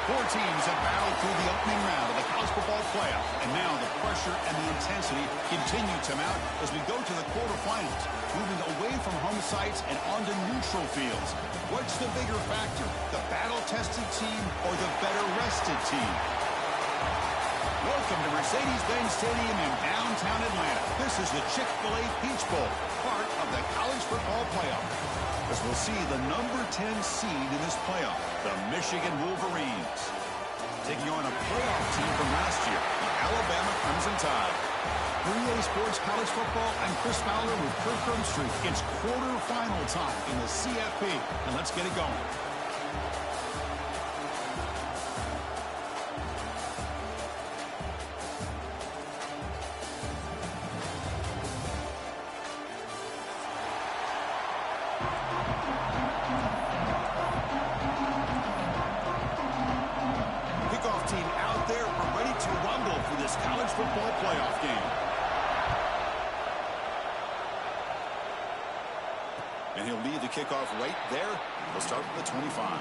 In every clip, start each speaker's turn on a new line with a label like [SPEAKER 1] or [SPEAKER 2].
[SPEAKER 1] Four teams have battled through the opening round of the college football playoff, and now the pressure and the intensity continue to mount as we go to the quarterfinals, moving away from home sites and onto neutral fields. What's the bigger factor, the battle-tested team or the better-rested team? Welcome to Mercedes-Benz Stadium in downtown Atlanta. This is the Chick-fil-A Peach Bowl, part of the college football playoff. As we'll see the number 10 seed in this playoff, the Michigan Wolverines, taking on a playoff team from last year, the Alabama Crimson Tide. For EA Sports College Football, I'm Chris Fowler with Kirk Herbstreit. It's quarterfinal time in the CFP, and let's get it going. Football playoff game. And he'll lead the kickoff right there. We'll start with the 25.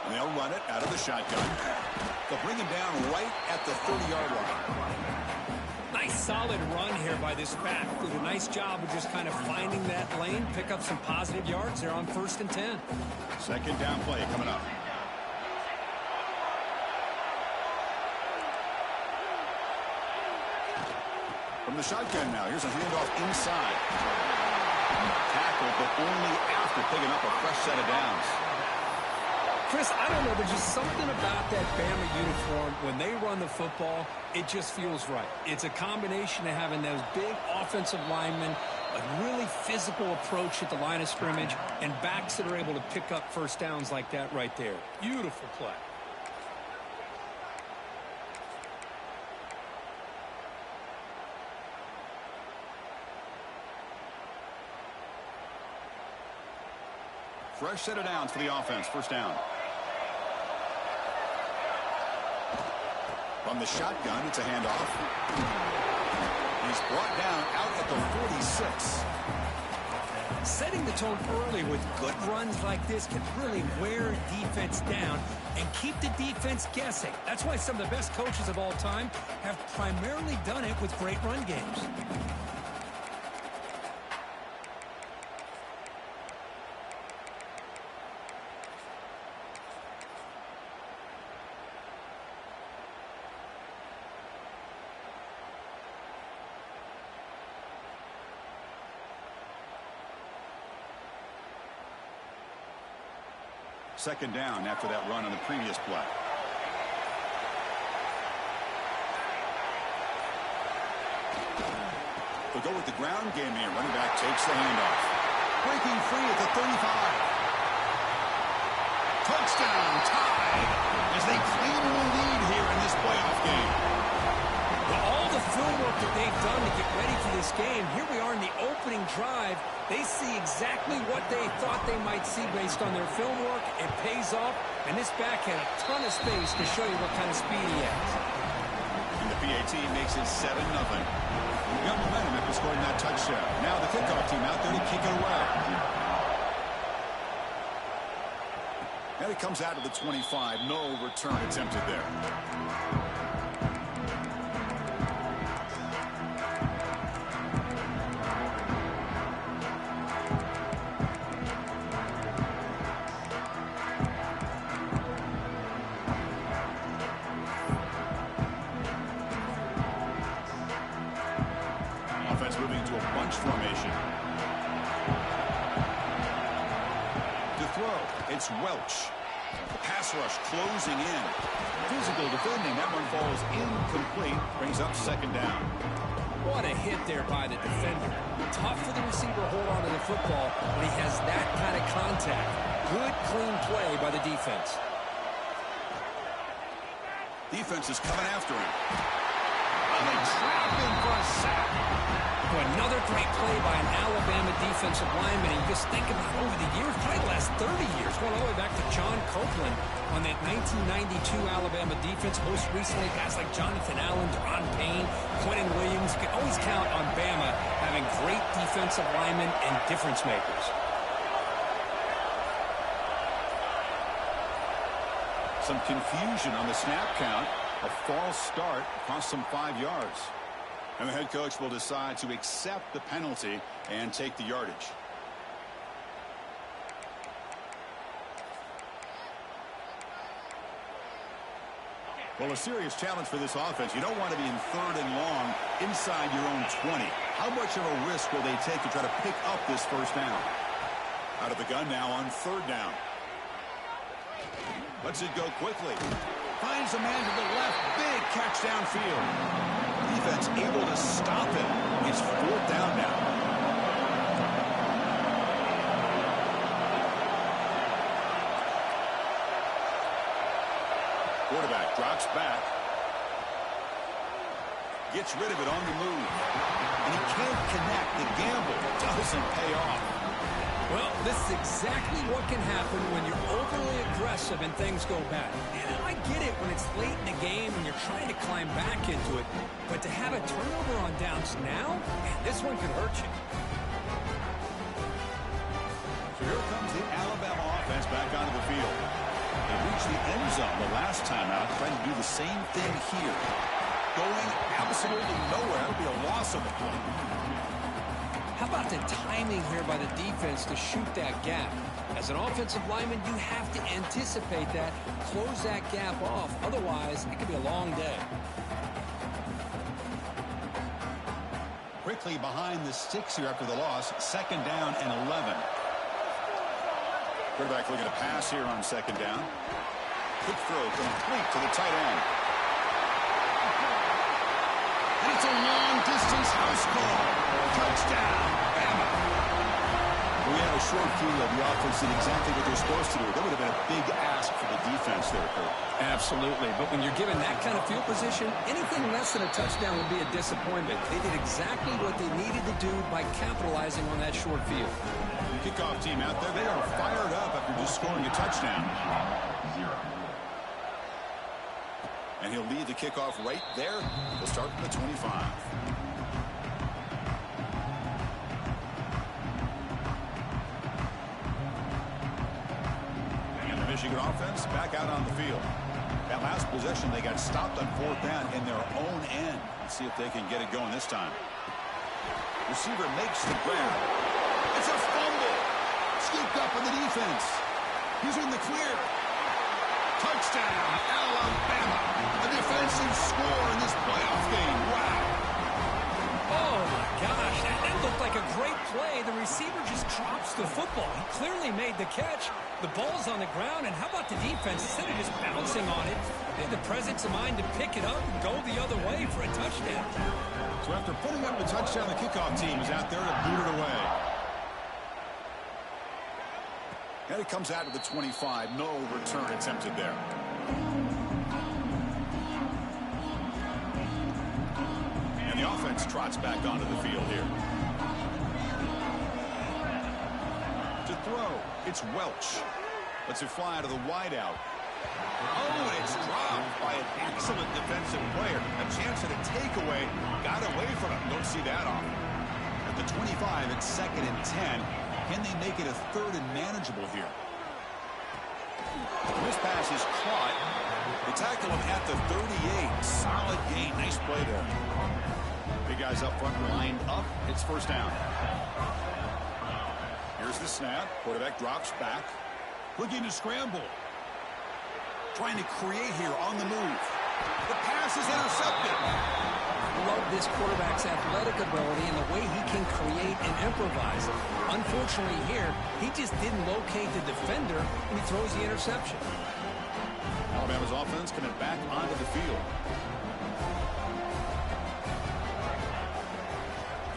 [SPEAKER 1] They'll run it out of the shotgun. They'll bring him down right at the 30-yard line.
[SPEAKER 2] Nice solid run here by this back. Did a nice job of just kind of finding that lane, pick up some positive yards. They're on 1st and 10.
[SPEAKER 1] Second down play coming up. From the shotgun now, here's a handoff inside. Tackle, but only after picking up a fresh set of downs.
[SPEAKER 2] Chris, I don't know, there's just something about that Bama uniform. When they run the football, it just feels right. It's a combination of having those big offensive linemen, a really physical approach at the line of scrimmage, and backs that are able to pick up first downs like that right there. Beautiful play.
[SPEAKER 1] Fresh set of downs for the offense. First down. From the shotgun, it's a handoff. He's brought down out at the 46.
[SPEAKER 2] Setting the tone early with good runs like this can really wear defense down and keep the defense guessing. That's why some of the best coaches of all time have primarily done it with great run games.
[SPEAKER 1] Second down after that run on the previous play. They'll go with the ground game here. Running back takes the handoff. Breaking free at the 35. Touchdown, tie, as they claim the lead here in this playoff game.
[SPEAKER 2] Well, all the film work that they've done to get ready for this game, here we are in the opening drive. They see exactly what they thought they might see based on their film work. It pays off, and this back had a ton of space to show you what kind of speed he has.
[SPEAKER 1] And the PAT makes it 7-0. We got momentum after scoring that touchdown. Now the kickoff team out there to kick it away. And it comes out of the 25. No return attempted there. Offense moving to a bunch formation. To throw, it's Welch. The pass rush closing in. Physical defending. That one falls incomplete. Brings up second down.
[SPEAKER 2] What a hit there by the defender. Tough for the receiver to hold on to the football when he has that kind of contact. Good, clean play by the defense.
[SPEAKER 1] Defense is coming after him. Oh, they trap him for a sack.
[SPEAKER 2] Another great play by an Alabama defensive lineman. And you just think about over the years, probably the last 30 years, going all the way back to John Copeland on that 1992 Alabama defense. Most recently, guys like Jonathan Allen, Deron Payne, Quentin Williams. You can always count on Bama having great defensive linemen and difference makers.
[SPEAKER 1] Some confusion on the snap count. A false start cost them 5 yards. And the head coach will decide to accept the penalty and take the yardage. Well, a serious challenge for this offense. You don't want to be in 3rd and long inside your own 20. How much of a risk will they take to try to pick up this first down? Out of the gun now on 3rd down. Lets it go quickly. Finds a man to the left. Big catch downfield. Defense able to stop him. It's 4th down now. Quarterback drops back. Gets rid of it on the move. And he can't connect. The gamble doesn't pay off.
[SPEAKER 2] Well, this is exactly what can happen when you're overly aggressive and things go bad. And I get it when it's late in the game and you're trying to climb back into it. But to have a turnover on downs now, man, this one could hurt you.
[SPEAKER 1] So here comes the Alabama offense back onto the field. They reached the end zone the last time out, trying to do the same thing here. Going absolutely nowhere. It would be a loss of the play.
[SPEAKER 2] How about the timing here by the defense to shoot that gap? As an offensive lineman, you have to anticipate that, close that gap off. Otherwise, it could be a long day.
[SPEAKER 1] Quickly behind the sticks here after the loss. 2nd down and 11. Quarterback looking to pass here on 2nd down. Quick throw complete to the tight end. And it's a long-distance house call. Touchdown, Bama. We had a short field. The offense did exactly what they're supposed to do. That would have been a big ask for the defense there, Kurt.
[SPEAKER 2] Absolutely. But when you're given that kind of field position, anything less than a touchdown would be a disappointment. They did exactly what they needed to do by capitalizing on that short field.
[SPEAKER 1] The kickoff team out there, they are fired up after just scoring a touchdown. And he'll lead the kickoff right there. He'll start from the 25. Michigan offense back out on the field. That last possession, they got stopped on 4th down in their own end. Let's see if they can get it going this time. Receiver makes the grab. It's a fumble. Scooped up on the defense. He's in the clear. Touchdown, Alabama. A defensive score in this playoff game. Wow.
[SPEAKER 2] Oh, my gosh. That looked like a great play. The receiver just drops the football. He clearly made the catch. The ball's on the ground, and how about the defense? Instead of just bouncing on it, they had the presence of mind to pick it up and go the other way for a touchdown.
[SPEAKER 1] So after putting up the touchdown, the kickoff team is out there to boot it away. And it comes out to the 25. No return attempted there. And the offense trots back onto the field here. To throw, it's Welch. Lets it fly to the wideout. Oh, and it's dropped by an excellent defensive player. A chance at a takeaway. Got away from him. Don't see that often. At the 25, it's 2nd and 10. Can they make it a 3rd and manageable here? This pass is caught. They tackle him at the 38. Solid gain. Nice play there. Big guys up front lined up. It's 1st down. Here's the snap. Quarterback drops back. Looking to scramble. Trying to create here on the move. The pass is intercepted.
[SPEAKER 2] Love this quarterback's athletic ability and the way he can create and improvise. Unfortunately here, he just didn't locate the defender and he throws the interception.
[SPEAKER 1] Alabama's offense coming back onto the field.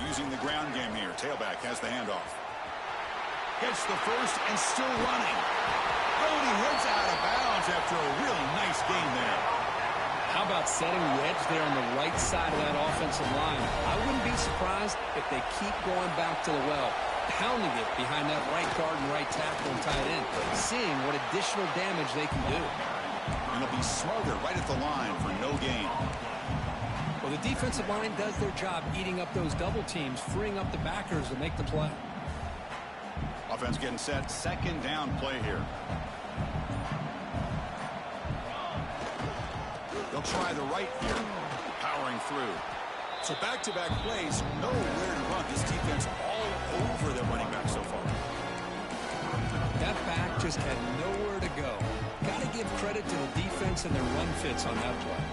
[SPEAKER 1] Using the ground game here. Tailback has the handoff. Gets the first and still running. Oh, he heads out of bounds after a really nice game there.
[SPEAKER 2] setting the edge there on the right side of that offensive line. I wouldn't be surprised if they keep going back to the well, pounding it behind that right guard and right tackle and tight end, seeing what additional damage they can do.
[SPEAKER 1] And it'll be Smothered right at the line for no gain.
[SPEAKER 2] Well, the defensive line does their job eating up those double teams, freeing up the backers to make the play.
[SPEAKER 1] Offense getting set. Second down play here. They'll try the right here. Powering through. So back-to-back plays. Nowhere to run. This defense all over their running back so far.
[SPEAKER 2] That back just had nowhere to go. Got to give credit to the defense and their run fits on that play.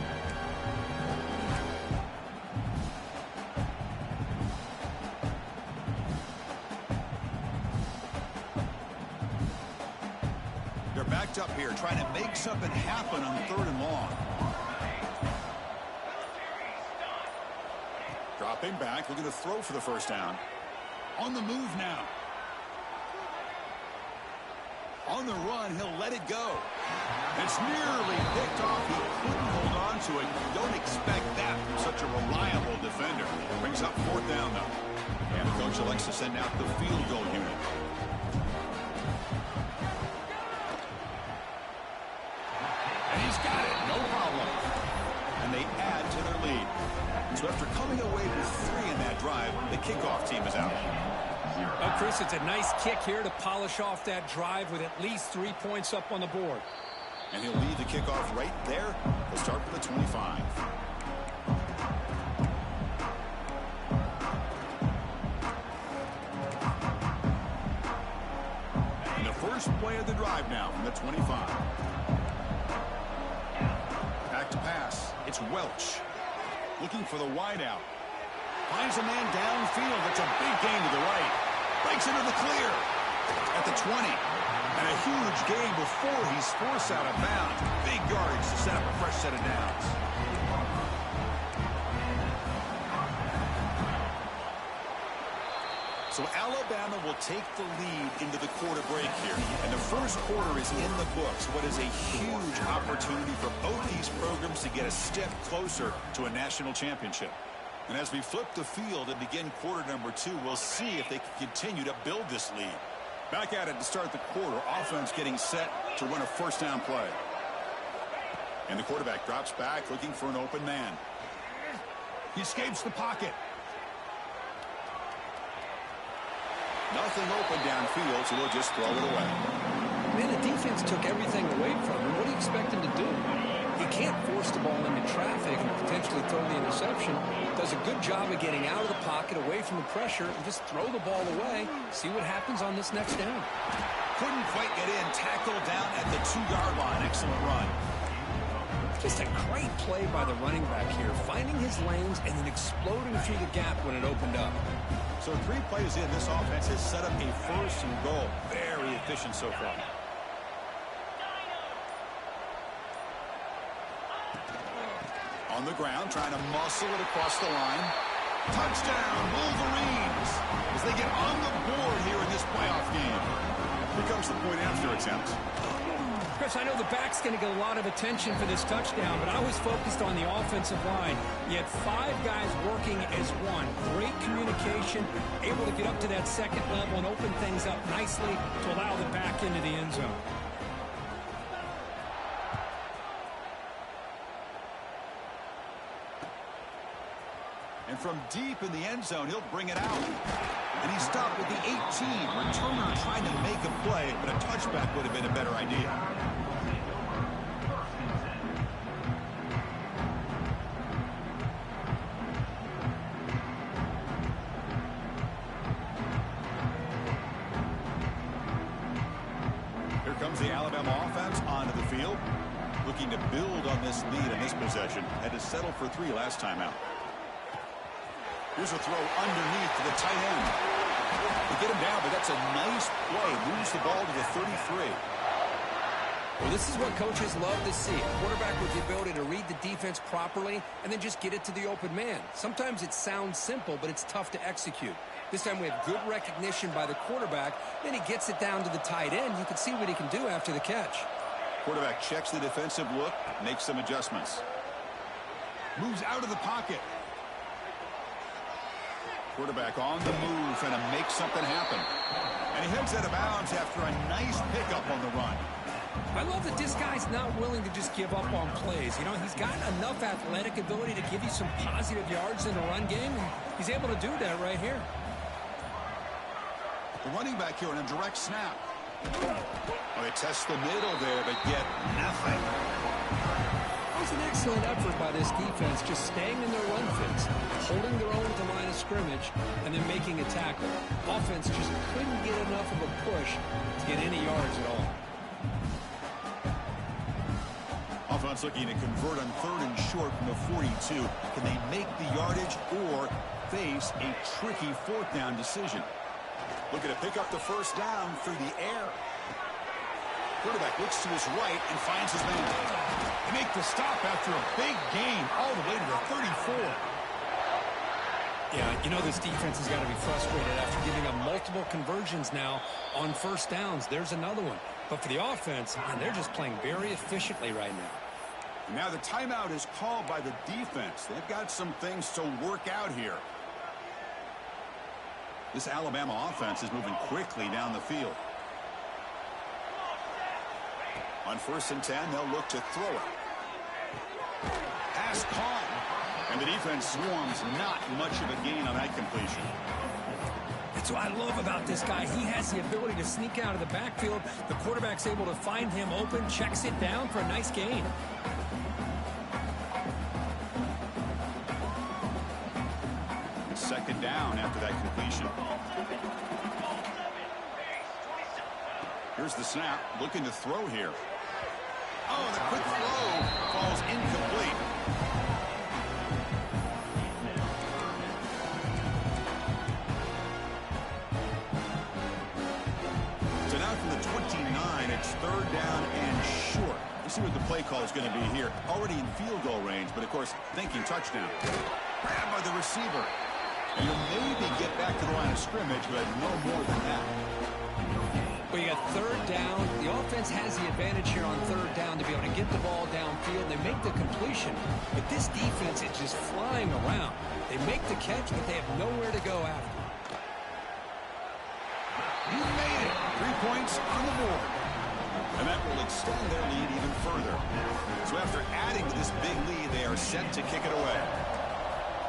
[SPEAKER 1] They're backed up here, trying to make something happen on 3rd and long. Dropping back, looking to throw for the first down. On the move now. On the run, he'll let it go. It's nearly picked off. He couldn't hold on to it. You don't expect that from such a reliable defender. Brings up 4th down, though. And the coach elects to send out the field goal unit. And he's got it. No problem. And they add to their lead. So after coming away with 3 in that drive, the kickoff team is out.
[SPEAKER 2] Oh, Chris, it's a nice kick here to polish off that drive with at least 3 points up on the board.
[SPEAKER 1] And he'll lead the kickoff right there. He'll start with the 25. And the first play of the drive now from the 25. Back to pass. It's Welch. Looking for the wideout. Finds a man downfield. That's a big gain to the right. Breaks into the clear. At the 20. And a huge gain before he's forced out of bounds. Big yardage to set up a fresh set of downs. So Alabama will take the lead into the quarter break here. And the first quarter is in the books. What is a huge opportunity for both these programs to get a step closer to a national championship. And as we flip the field and begin quarter number 2, we'll see if they can continue to build this lead. Back at it to start the quarter. Offense getting set to run a first down play. And the quarterback drops back looking for an open man. He escapes the pocket. Nothing open downfield, so they'll just throw it away.
[SPEAKER 2] Man, the defense took everything away from him. What do you expect him to do? He can't force the ball into traffic and potentially throw the interception. Does a good job of getting out of the pocket, away from the pressure, and just throw the ball away. See what happens on this next down.
[SPEAKER 1] Couldn't quite get in. Tackled down at the 2-yard line. Excellent run.
[SPEAKER 2] Just a great play by the running back here, finding his lanes and then exploding through the gap when it opened up.
[SPEAKER 1] So 3 plays in, this offense has set up a first and goal. Very efficient so far. On the ground, trying to muscle it across the line. Touchdown, Wolverines, as they get on the board here in this playoff game. Here comes the point after attempt.
[SPEAKER 2] Chris, I know the back's going to get a lot of attention for this touchdown, but I was focused on the offensive line. You had 5 guys working as one. Great communication, able to get up to that second level and open things up nicely to allow the back into the end zone.
[SPEAKER 1] And from deep in the end zone, he'll bring it out. And he stopped with the 18. Returner trying to make a play, but a touchback would have been a better idea. Here comes the Alabama offense onto the field. Looking to build on this lead in this possession. Had to settle for 3 last time out. Here's a throw underneath to the tight end. They get him down, but that's a nice play. Moves the ball to the 33.
[SPEAKER 2] Well, this is what coaches love to see. A quarterback with the ability to read the defense properly and then just get it to the open man. Sometimes it sounds simple, but it's tough to execute. This time we have good recognition by the quarterback. Then he gets it down to the tight end. You can see what he can do after the catch.
[SPEAKER 1] Quarterback checks the defensive look, makes some adjustments. Moves out of the pocket. Quarterback on the move and to make something happen. And he heads out of bounds after a nice pickup on the run.
[SPEAKER 2] I love that this guy's not willing to just give up on plays. You know, he's got enough athletic ability to give you some positive yards in the run game, and he's able to do that right here.
[SPEAKER 1] The running back here on a direct snap. Well, they test the middle there, but get nothing.
[SPEAKER 2] It was an excellent effort by this defense, just staying in their run fits, holding their own at the line of scrimmage, and then making a tackle. Offense just couldn't get enough of a push to get any yards at all.
[SPEAKER 1] Offense looking to convert on 3rd and short from the 42. Can they make the yardage or face a tricky 4th down decision? Looking to pick up the 1st down through the air. Quarterback looks to his right and finds his man. They make the stop after a big gain all the way to the 34.
[SPEAKER 2] Yeah, you know this defense has got to be frustrated after giving up multiple conversions now on 1st downs. There's another one. But for the offense, man, they're just playing very efficiently right now.
[SPEAKER 1] Now the timeout is called by the defense. They've got some things to work out here. This Alabama offense is moving quickly down the field. On 1st and 10, they'll look to throw it. Pass caught. And the defense swarms not much of a gain on that completion.
[SPEAKER 2] That's what I love about this guy. He has the ability to sneak out of the backfield. The quarterback's able to find him open, checks it down for a nice gain.
[SPEAKER 1] Second down after that completion. Here's the snap, looking to throw here. Oh, the quick throw falls incomplete. So now from the 29, it's 3rd down and short. Let's see what the play call is going to be here. Already in field goal range, but of course, thinking touchdown. Grabbed by the receiver. And you'll maybe get back to the line of scrimmage, but no more than that.
[SPEAKER 2] Well, you got 3rd down. The offense has the advantage here on 3rd down to be able to get the ball downfield. They make the completion, but this defense is just flying around. They make the catch, but they have nowhere to go after.
[SPEAKER 1] He made it. 3 points on the board. And that will extend their lead even further. So after adding to this big lead, they are set to kick it away.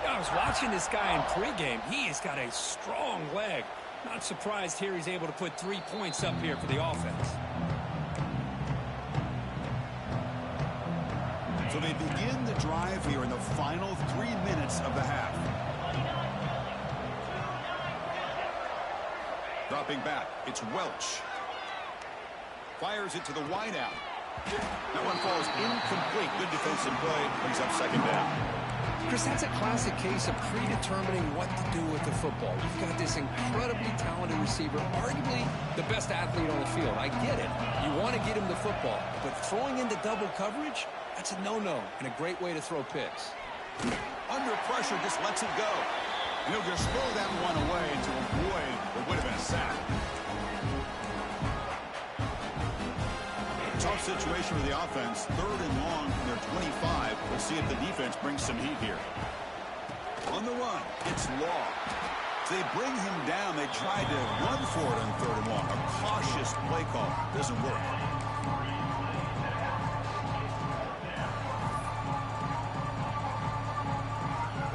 [SPEAKER 2] I was watching this guy in pregame. He has got a strong leg. Not surprised here he's able to put 3 points up here for the offense.
[SPEAKER 1] So they begin the drive here in the final 3 minutes of the half. Dropping back, it's Welch. Fires it to the wideout. That one falls incomplete. Good defensive play. Brings up 2nd down.
[SPEAKER 2] Chris, that's a classic case of predetermining what to do with the football. You've got this incredibly talented receiver, arguably the best athlete on the field. I get it. You want to get him the football, but throwing into double coverage, that's a no-no and a great way to throw picks.
[SPEAKER 1] Under pressure, just lets it go. And he'll just throw that one away to avoid what would have been a sack. Tough situation for the offense. 3rd and long from their 25. We'll see if the defense brings some heat here. On the run, it's Law. So they bring him down. They tried to run for it on 3rd and long. A cautious play call. Doesn't work.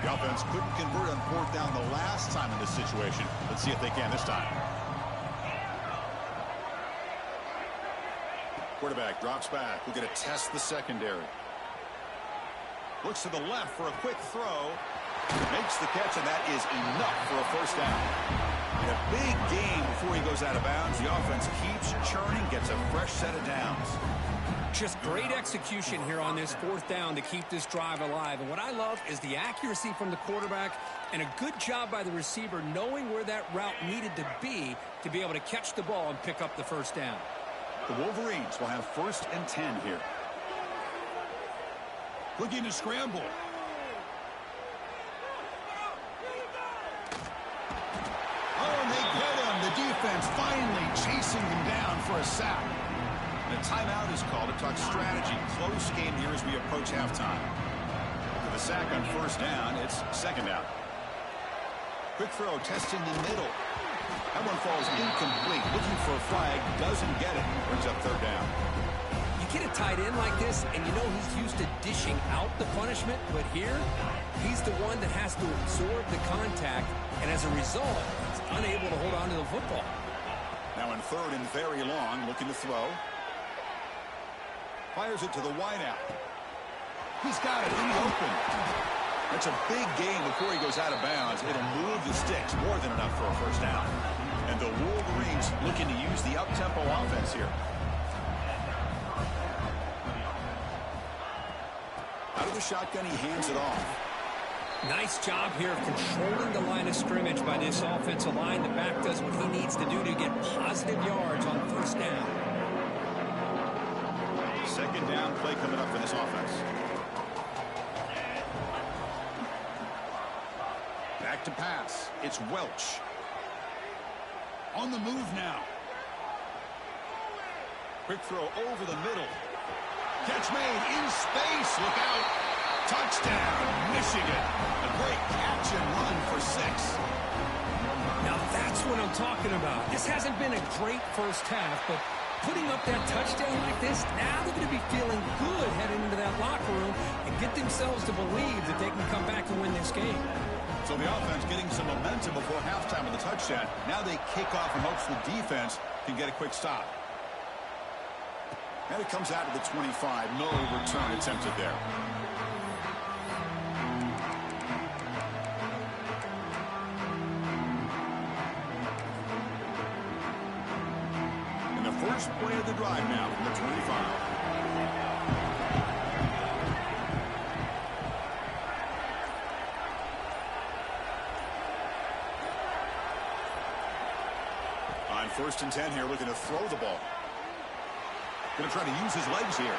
[SPEAKER 1] The offense couldn't convert on 4th down the last time in this situation. Let's see if they can this time. Quarterback drops back. We're going to test the secondary. Looks to the left for a quick throw. Makes the catch, and that is enough for a 1st down. In a big game before he goes out of bounds, the offense keeps churning, gets a fresh set of downs.
[SPEAKER 2] Just great execution here on this 4th down to keep this drive alive. And what I love is the accuracy from the quarterback and a good job by the receiver knowing where that route needed to be able to catch the ball and pick up the 1st down.
[SPEAKER 1] The Wolverines will have 1st and 10 here. Looking to scramble. Oh, and they get him. The defense finally chasing him down for a sack. And a timeout is called to talk strategy. Close game here as we approach halftime. For the sack on first down. It's second down. Quick throw, testing the middle. That one falls incomplete. Looking for a flag, doesn't get it. Brings up third down.
[SPEAKER 2] You get a tight end like this, and you know he's used to dishing out the punishment, but here, he's the one that has to absorb the contact, and as a result, he's unable to hold on to the football.
[SPEAKER 1] Now in third and very long, looking to throw. Fires it to the wideout. He's got it in the open. That's a big gain before he goes out of bounds. It'll move the sticks, more than enough for a first down. And the Wolverines looking to use the up-tempo offense here. Out of the shotgun, he hands it off.
[SPEAKER 2] Nice job here of controlling the line of scrimmage by this offensive line. The back does what he needs to do to get positive yards on first down.
[SPEAKER 1] Second down play coming up for this offense. Back to pass. It's Welch. On the move now. Quick throw over the middle. Catch made in space. Look out. Touchdown, Michigan. A great catch and run for 6.
[SPEAKER 2] Now that's what I'm talking about. This hasn't been a great first half, but putting up that touchdown like this, now they're going to be feeling good heading into that locker room and get themselves to believe that they can come back and win this game.
[SPEAKER 1] So the offense getting some momentum before halftime with the touchdown. Now they kick off in hopes the defense can get a quick stop. And it comes out of the 25. No return attempted there. And the first play of the drive now from the 25. First and 10 here, looking to throw the ball. Going to try to use his legs here.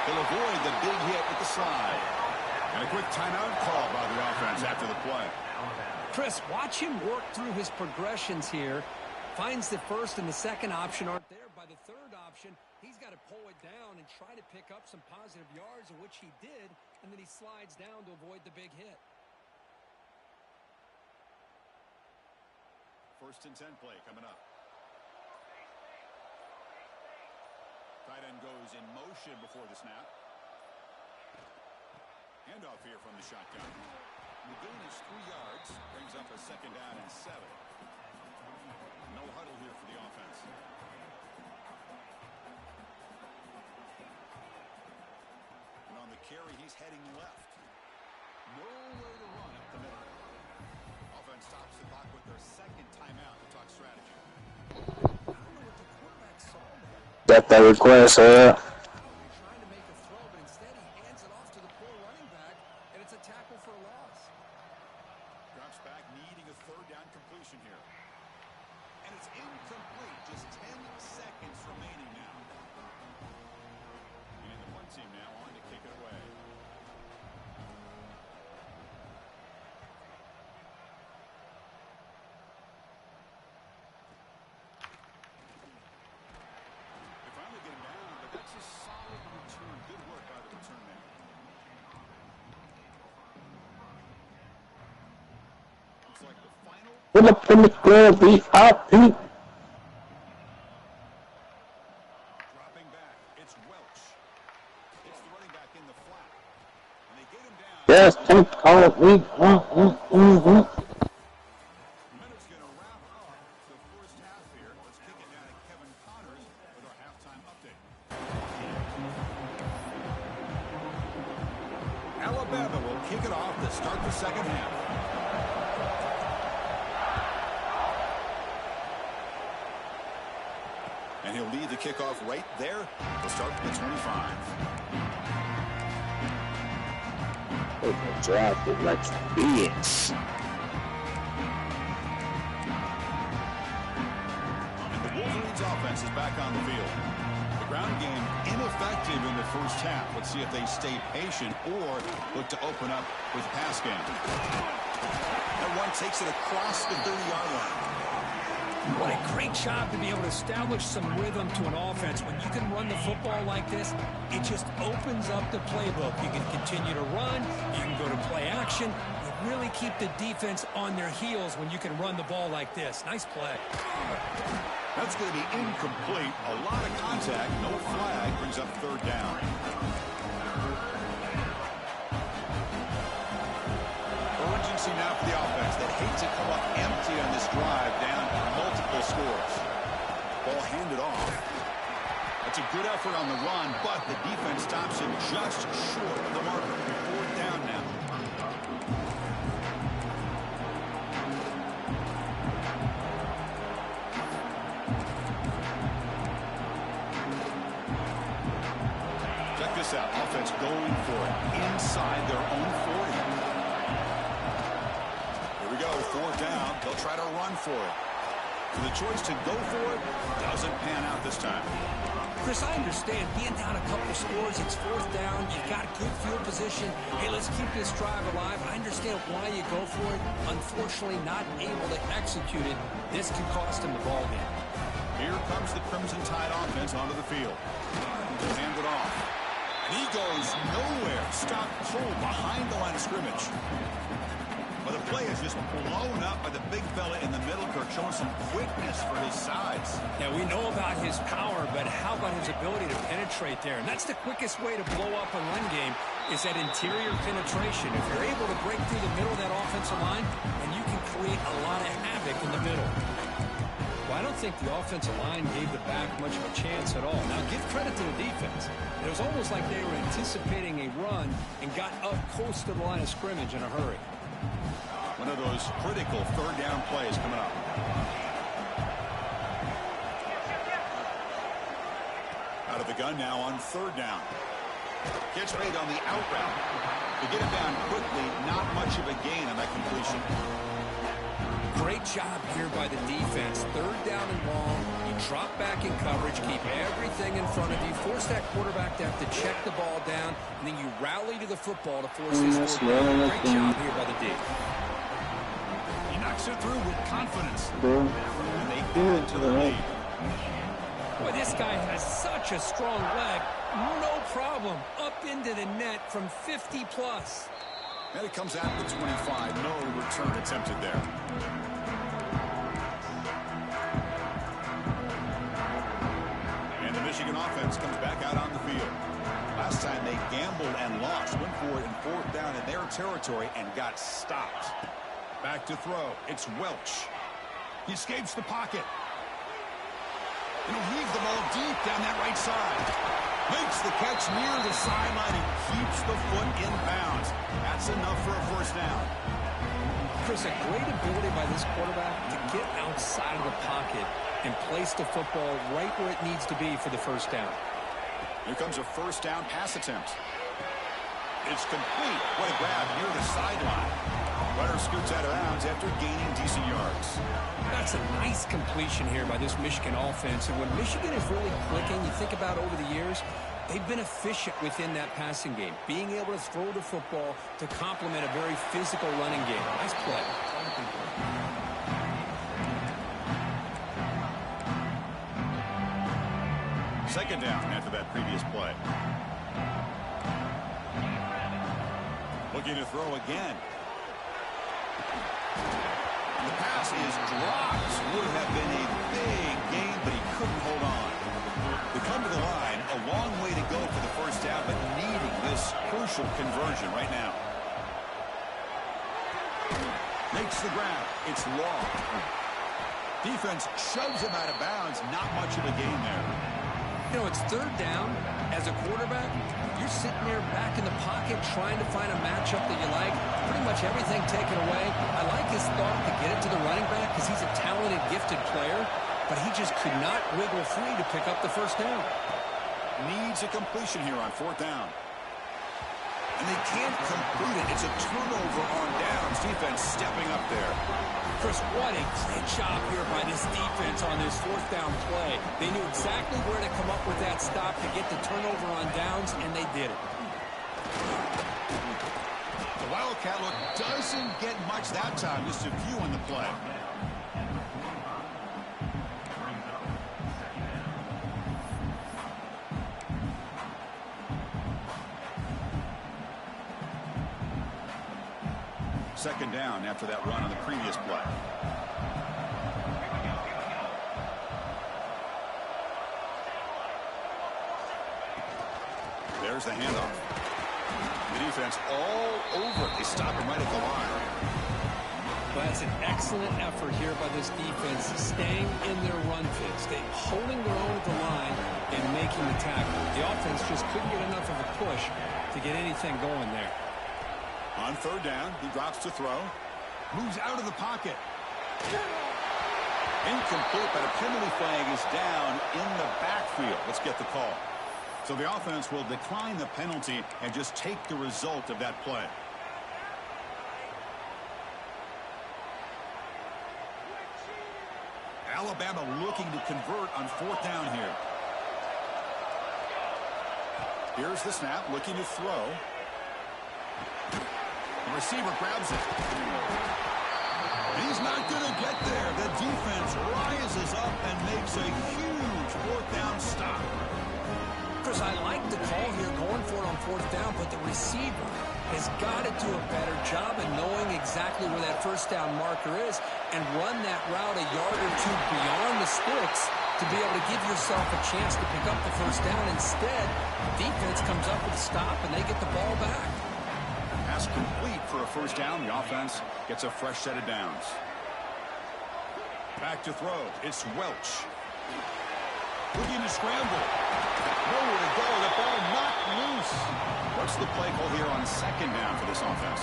[SPEAKER 1] He'll avoid the big hit with the slide. And a quick timeout call by the offense after the play.
[SPEAKER 2] Chris, watch him work through his progressions here. Finds the first and the second option aren't there. By the third option, he's got to pull it down and try to pick up some positive yards, of which he did, and then he slides down to avoid the big hit.
[SPEAKER 1] First and 10 play coming up. Tight end goes in motion before the snap. Handoff here from the shotgun. McGinn is 3 yards. Brings up a second down and 7. No huddle here for the offense. And on the carry, he's heading left. Nowhere to run up the middle. Offense stops the clock with their second timeout to talk strategy. I don't know what the quarterback saw there.
[SPEAKER 3] Got that request,
[SPEAKER 2] Trying to make a throw, but instead he hands it off to the poor running back, and it's a tackle for a loss.
[SPEAKER 1] Drops back, needing a third down completion here. And it's incomplete. Just 10 seconds remaining now. And the punt team now on to kick it away. That's a solid return. Good work by the return man. Looks like the final.
[SPEAKER 3] Pull up in the club, be out.
[SPEAKER 1] Dropping back. It's Welch. It's the running back in the flat. And they get him down.
[SPEAKER 3] Yes, take all we
[SPEAKER 1] Minutes going to wrap up the first half here. Let's kick it down to Kevin Connors with our halftime update. Alabama will kick it off to start the second half. And he'll lead the kickoff right there. He'll start at the 25.
[SPEAKER 3] Draft it like bitch.
[SPEAKER 1] And the Wolverines offense is back on the field. The ground game ineffective in the first half. Let's see if they stay patient or look to open up with the pass game. That one takes it across the 30-yard line.
[SPEAKER 2] What a great job to be able to establish some rhythm to an offense. When you can run the football like this, it just opens up the playbook. You can continue to run, you can go to to play action. You really keep the defense on their heels when you can run the ball like this. Nice play.
[SPEAKER 1] That's going to be incomplete. A lot of contact. No flag. Brings up third down. Urgency now for the offense. They hate to come up empty on this drive, down multiple scores. Ball handed off. That's a good effort on the run, but the defense stops him just short of the marker. Fourth down now. Check this out. Offense going for it inside their own 40. Here we go. Fourth down. They'll try to run for it. So the choice to go for it doesn't pan out this time.
[SPEAKER 2] Chris, I understand being down a couple scores, it's fourth down, you got good field position. Hey, let's keep this drive alive. I understand why you go for it. Unfortunately, not able to execute it. This could cost him the ball game.
[SPEAKER 1] Here comes the Crimson Tide offense onto the field. He'll hand it off. And he goes nowhere. Stopped cold behind the line of scrimmage. But the play is just blown up by the big fella in the middle. Kirk showing some quickness for his size.
[SPEAKER 2] Yeah, we know about his power, but how about his ability to penetrate there? And that's the quickest way to blow up a run game is that interior penetration. If you're able to break through the middle of that offensive line, then you can create a lot of havoc in the middle. Well, I don't think the offensive line gave the back much of a chance at all. Now, give credit to the defense. It was almost like they were anticipating a run and got up close to the line of scrimmage in a hurry.
[SPEAKER 1] One of those critical third down plays coming up. Out of the gun now on third down. Catch made on the out route. To get it down quickly, not much of a gain on that completion.
[SPEAKER 2] Great job here by the defense. Third down and long. You drop back in coverage, keep everything in front of you, force that quarterback to have to check the ball down, and then you rally to the football to force this fourth down. Great job here by the D.
[SPEAKER 1] Knocks it through with confidence. And they add to the lead.
[SPEAKER 2] Boy, this guy has such a strong leg. No problem. Up into the net from 50 plus.
[SPEAKER 1] And it comes out to 25. No return attempted there. And the Michigan offense comes back out on the field. Last time they gambled and lost. Went for it in fourth down in their territory and got stopped. Back to throw. It's Welch. He escapes the pocket. And he'll heave the ball deep down that right side. Makes the catch near the sideline and keeps the foot in bounds. That's enough for a first down.
[SPEAKER 2] Chris, a great ability by this quarterback to get outside of the pocket and place the football right where it needs to be for the first down.
[SPEAKER 1] Here comes a first down pass attempt. It's complete. What a grab near the sideline. Runner scoots out of bounds after gaining decent yards.
[SPEAKER 2] That's a nice completion here by this Michigan offense. And when Michigan is really clicking, you think about over the years, they've been efficient within that passing game, being able to throw the football to complement a very physical running game. Nice play.
[SPEAKER 1] Second down after that previous play. Looking to throw again. And the pass is dropped. Would have been a big gain, but he couldn't hold on. They come to the line, a long way to go for the first down, but needing this crucial conversion right now. Makes the grab. It's long. Defense shoves him out of bounds. Not much of a gain there.
[SPEAKER 2] You know, it's third down. As a quarterback, you're sitting there back in the pocket trying to find a matchup that you like. Pretty much everything taken away. I like his thought to get it to the running back because he's a talented, gifted player, but he just could not wiggle free to pick up the first down.
[SPEAKER 1] Needs a completion here on fourth down. And they can't complete it. It's a turnover on downs. Defense stepping up there.
[SPEAKER 2] Chris, what a great job here by this defense on this fourth down play. They knew exactly where to come up with that stop to get the turnover on downs, and they did it.
[SPEAKER 1] The Wildcat look doesn't get much that time. Just a few on the play. Second down after that run on the previous play. There's the handoff. The defense all over it. They stop him right at the line.
[SPEAKER 2] Well, that's an excellent effort here by this defense, staying in their run fit, holding their own at the line and making the tackle. The offense just couldn't get enough of a push to get anything going there.
[SPEAKER 1] On third down, he drops to throw. Moves out of the pocket. Incomplete, but a penalty flag is down in the backfield. Let's get the call. So the offense will decline the penalty and just take the result of that play. Alabama looking to convert on fourth down here. Here's the snap, looking to throw. The receiver grabs it. He's not going to get there. The defense rises up and makes a huge fourth down stop.
[SPEAKER 2] Chris, I like the call here, going for it on fourth down, but the receiver has got to do a better job of knowing exactly where that first down marker is and run that route a yard or two beyond the sticks to be able to give yourself a chance to pick up the first down. Instead, defense comes up with a stop and they get the ball back.
[SPEAKER 1] Pass complete for a first down. The offense gets a fresh set of downs. Back to throw. It's Welch. Looking to scramble. Nowhere to go. The ball knocked loose. What's the play call here on second down for this offense?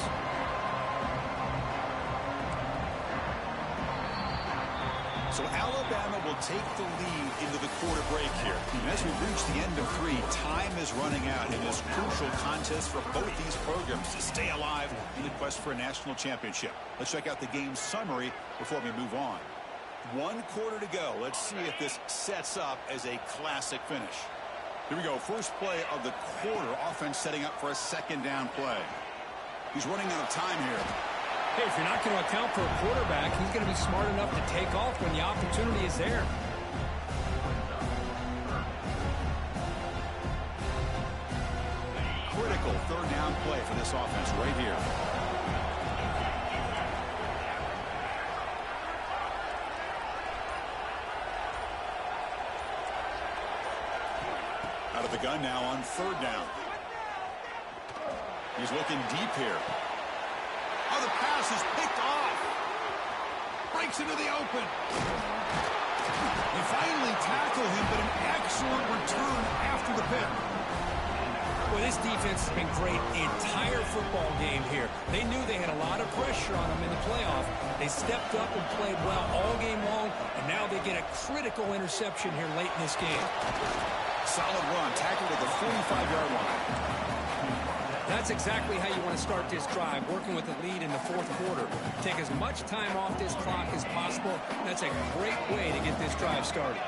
[SPEAKER 1] So Alabama will take the lead into the quarter break here. And as we reach the end of 3, time is running out in this crucial contest for both these programs to stay alive in the quest for a national championship. Let's check out the game summary before we move on. 1 quarter to go. Let's see if this sets up as a classic finish. Here we go. First play of the quarter. Offense setting up for a second down play. He's running out of time here.
[SPEAKER 2] Hey, if you're not going to account for a quarterback, he's going to be smart enough to take off when the opportunity is there.
[SPEAKER 1] Critical third down play for this offense right here. Out of the gun now on third down. He's looking deep here. Oh, the pass is picked off. Breaks into the open. They finally tackle him, but an excellent return after the pick.
[SPEAKER 2] Well, this defense has been great the entire football game here. They knew they had a lot of pressure on them in the playoff. They stepped up and played well all game long, and now they get a critical interception here late in this game.
[SPEAKER 1] Solid run, tackled at the 45-yard line.
[SPEAKER 2] That's exactly how you want to start this drive, working with the lead in the fourth quarter. Take as much time off this clock as possible. That's a great way to get this drive started.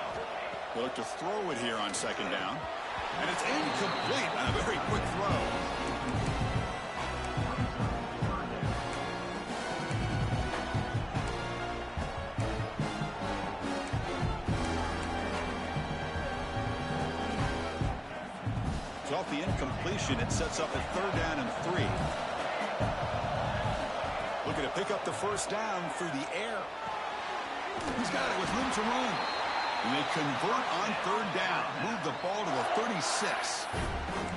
[SPEAKER 1] They look to throw it here on second down. And it's incomplete on a very quick throw. Off the incompletion, it sets up at third down and 3. Looking to pick up the first down through the air. He's got it with room to run. And they convert on third down. Move the ball to the 36.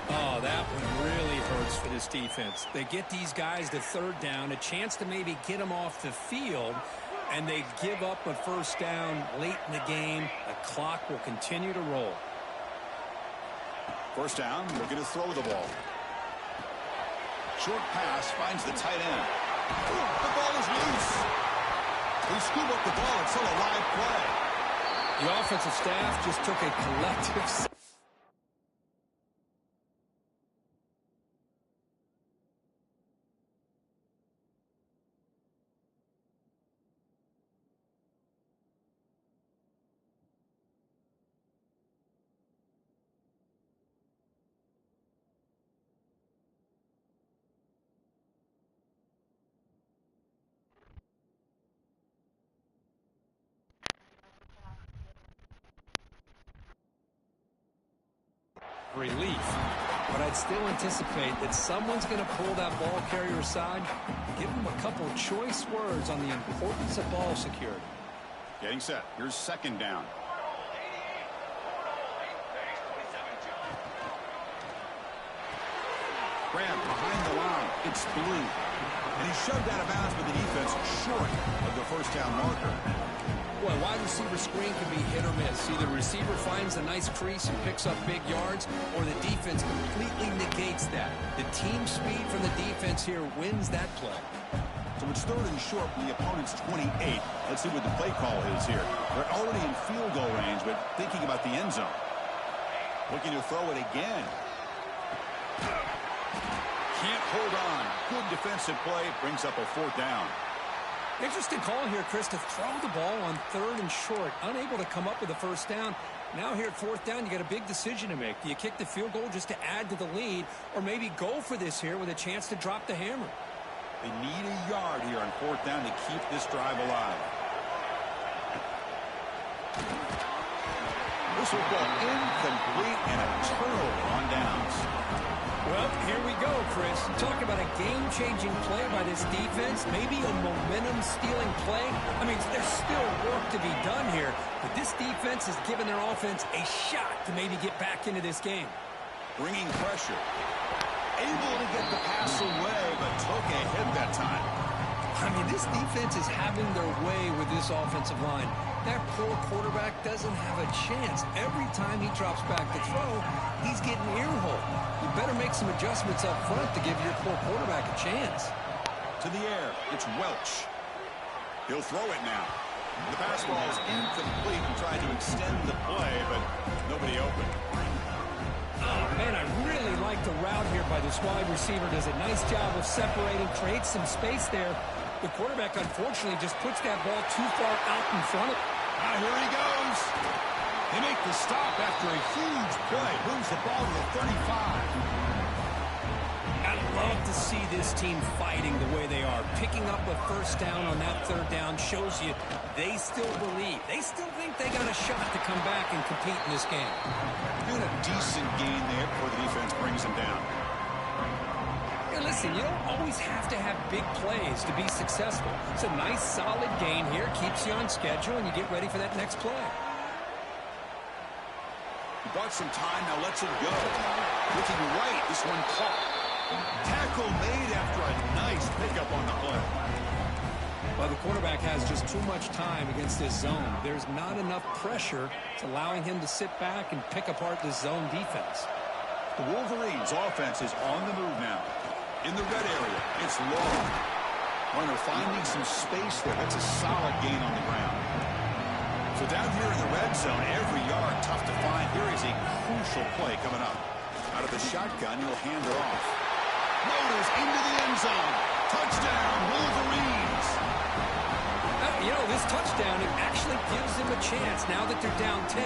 [SPEAKER 2] Oh, that one really hurts for this defense. They get these guys to third down, a chance to maybe get them off the field, and they give up a first down late in the game. The clock will continue to roll.
[SPEAKER 1] First down, looking to throw the ball. Short pass finds the tight end. The ball is loose. They scoop up the ball. It's still a live play.
[SPEAKER 2] The offensive staff just took a collective... relief. But I but still anticipate that someone's going to pull that ball carrier aside. Give them a couple choice words on the importance of ball security.
[SPEAKER 1] Getting set. Here's second down. Grab behind the line. It's blue. And he shoved out of bounds with the defense short of the first down marker.
[SPEAKER 2] Well, wide receiver screen can be hit or miss. Either the receiver finds a nice crease and picks up big yards, or the defense completely negates that. The team speed from the defense here wins that play.
[SPEAKER 1] So it's third and short from the opponent's 28. Let's see what the play call is here. They're already in field goal range, but thinking about the end zone. Looking to throw it again. Can't hold on. Good defensive play. Brings up a fourth down.
[SPEAKER 2] Interesting call here, Chris, to throw the ball on third and short. Unable to come up with a first down. Now here at fourth down, you got a big decision to make. Do you kick the field goal just to add to the lead, or maybe go for this here with a chance to drop the hammer?
[SPEAKER 1] They need a yard here on fourth down to keep this drive alive. This will go incomplete and a turnover on downs.
[SPEAKER 2] Well, here we go, Chris. Talk about a game-changing play by this defense. Maybe a momentum-stealing play. I mean, there's still work to be done here, but this defense has given their offense a shot to maybe get back into this game.
[SPEAKER 1] Bringing pressure. Able to get the pass away, but took a hit that time.
[SPEAKER 2] I mean, this defense is having their way with this offensive line. That poor quarterback doesn't have a chance. Every time he drops back to throw, he's getting ear-hole. You better make some adjustments up front to give your poor quarterback a chance.
[SPEAKER 1] To the air, it's Welch. He'll throw it now. The pass ball is incomplete and tried to extend the play, but nobody open.
[SPEAKER 2] Oh, man, I really like the route here by this wide receiver. Does a nice job of separating, creates some space there. The quarterback, unfortunately, just puts that ball too far out in front of him.
[SPEAKER 1] Here he goes. They make the stop after a huge play. Moves the ball to the 35.
[SPEAKER 2] I love to see this team fighting the way they are. Picking up a first down on that third down shows you they still believe. They still think they got a shot to come back and compete in this game.
[SPEAKER 1] Doing a decent gain there before the defense brings him down.
[SPEAKER 2] Hey, listen, you don't always have to have big plays to be successful. It's a nice, solid gain here. Keeps you on schedule, and you get ready for that next play.
[SPEAKER 1] He bought some time, now lets it go. Looking right, this one caught. Tackle made after a nice pickup on the play.
[SPEAKER 2] Well, the quarterback has just too much time against this zone. There's not enough pressure. It's allowing him to sit back and pick apart this zone defense.
[SPEAKER 1] The Wolverines' offense is on the move now. In the red area, it's long. Runner finding some space there. That's a solid gain on the ground. So down here in the red zone, every yard tough to find. Here is a crucial play coming up. Out of the shotgun, he'll hand it off. Motors into the end zone. Touchdown, Wolverines.
[SPEAKER 2] You know, this touchdown, it actually gives them a chance now that they're down 10.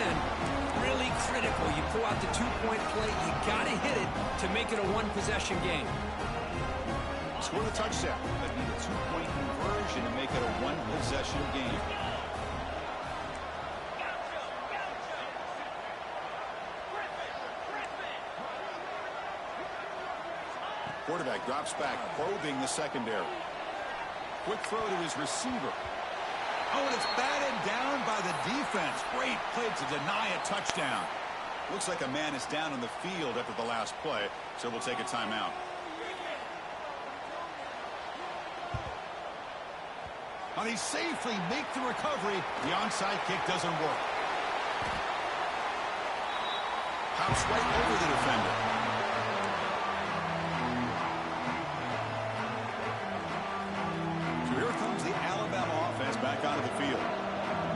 [SPEAKER 2] Really critical. You pull out the two-point play. You got to hit it to make it a one-possession game.
[SPEAKER 1] Score the touchdown. That'd be a two-point conversion to make it a one-possession game. Quarterback drops back, probing the secondary. Quick throw to his receiver. Oh, and it's batted down by the defense. Great play to deny a touchdown. Looks like a man is down on the field after the last play, so we'll take a timeout. And he safely make the recovery. The onside kick doesn't work. Pops right over the defender. So here comes the Alabama offense back onto the field.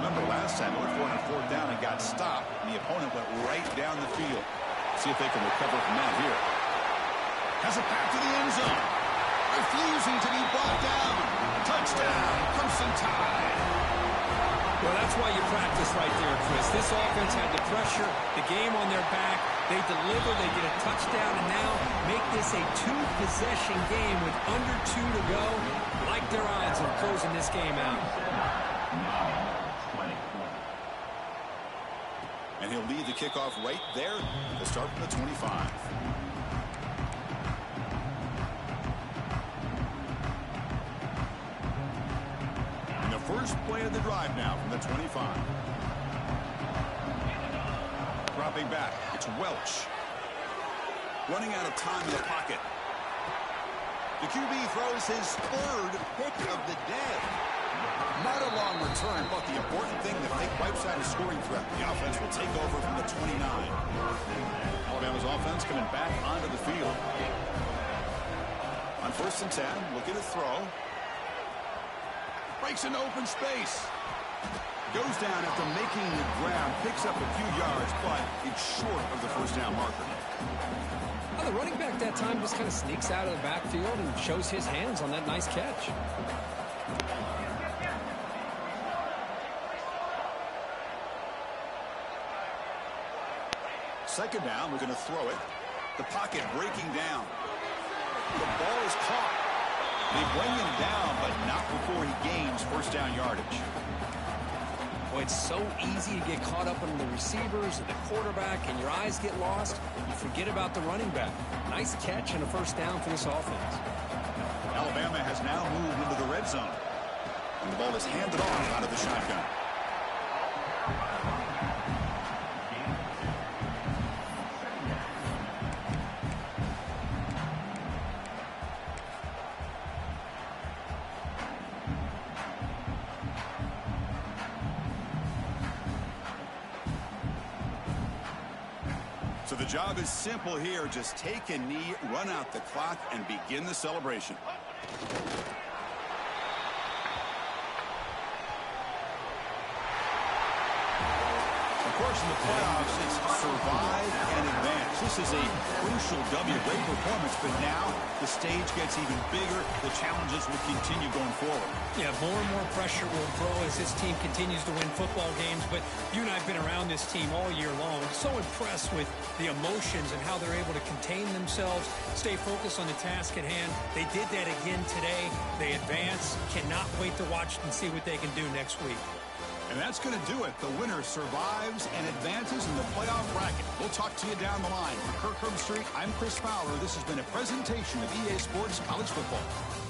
[SPEAKER 1] Remember last time they went for it on fourth down and got stopped, and the opponent went right down the field. See if they can recover from that here. Has it back to the end zone. Refusing to be brought down. Touchdown, Crimson Tide.
[SPEAKER 2] Well, that's why you practice right there, Chris. This offense had the pressure, the game on their back. They deliver, they get a touchdown, and now make this a two-possession game with under 2 to go. Like their odds of closing this game out.
[SPEAKER 1] And he'll lead the kickoff right there to start from the 25. first play of the drive now from the 25. Dropping back, it's Welch. Running out of time in the pocket. The QB throws his third pick of the day. Not a long return, but the important thing, the pick wipes out a scoring threat. The offense will take over from the 29. Alabama's offense coming back onto the field. On 1st and 10, look at a throw. Breaks into open space. Goes down after making the grab, picks up a few yards, but it's short of the first down marker.
[SPEAKER 2] Well, the running back that time just kind of sneaks out of the backfield and shows his hands on that nice catch.
[SPEAKER 1] Second down, we're going to throw it. The pocket breaking down. The ball is caught. They bring him down, but not before he gains first down yardage.
[SPEAKER 2] Boy, it's so easy to get caught up on the receivers and the quarterback, and your eyes get lost. You forget about the running back. Nice catch and a first down for this offense.
[SPEAKER 1] Alabama has now moved into the red zone. And the ball is handed off out of the shotgun. So the job is simple here. Just take a knee, run out the clock, and begin the celebration. Of course, in the playoffs, it's survive and advance. This is a crucial W. Great performance, but now the stage gets even bigger. The challenges will continue going forward.
[SPEAKER 2] Yeah, more and more pressure will grow as this team continues to win football games. But you and I have been around this team all year long. So impressed with the emotions and how they're able to contain themselves, stay focused on the task at hand. They did that again today. They advance. Cannot wait to watch and see what they can do next week.
[SPEAKER 1] And that's going to do it. The winner survives and advances in the playoff bracket. We'll talk to you down the line. For Kirk Herbstreit, I'm Chris Fowler. This has been a presentation of EA Sports College Football.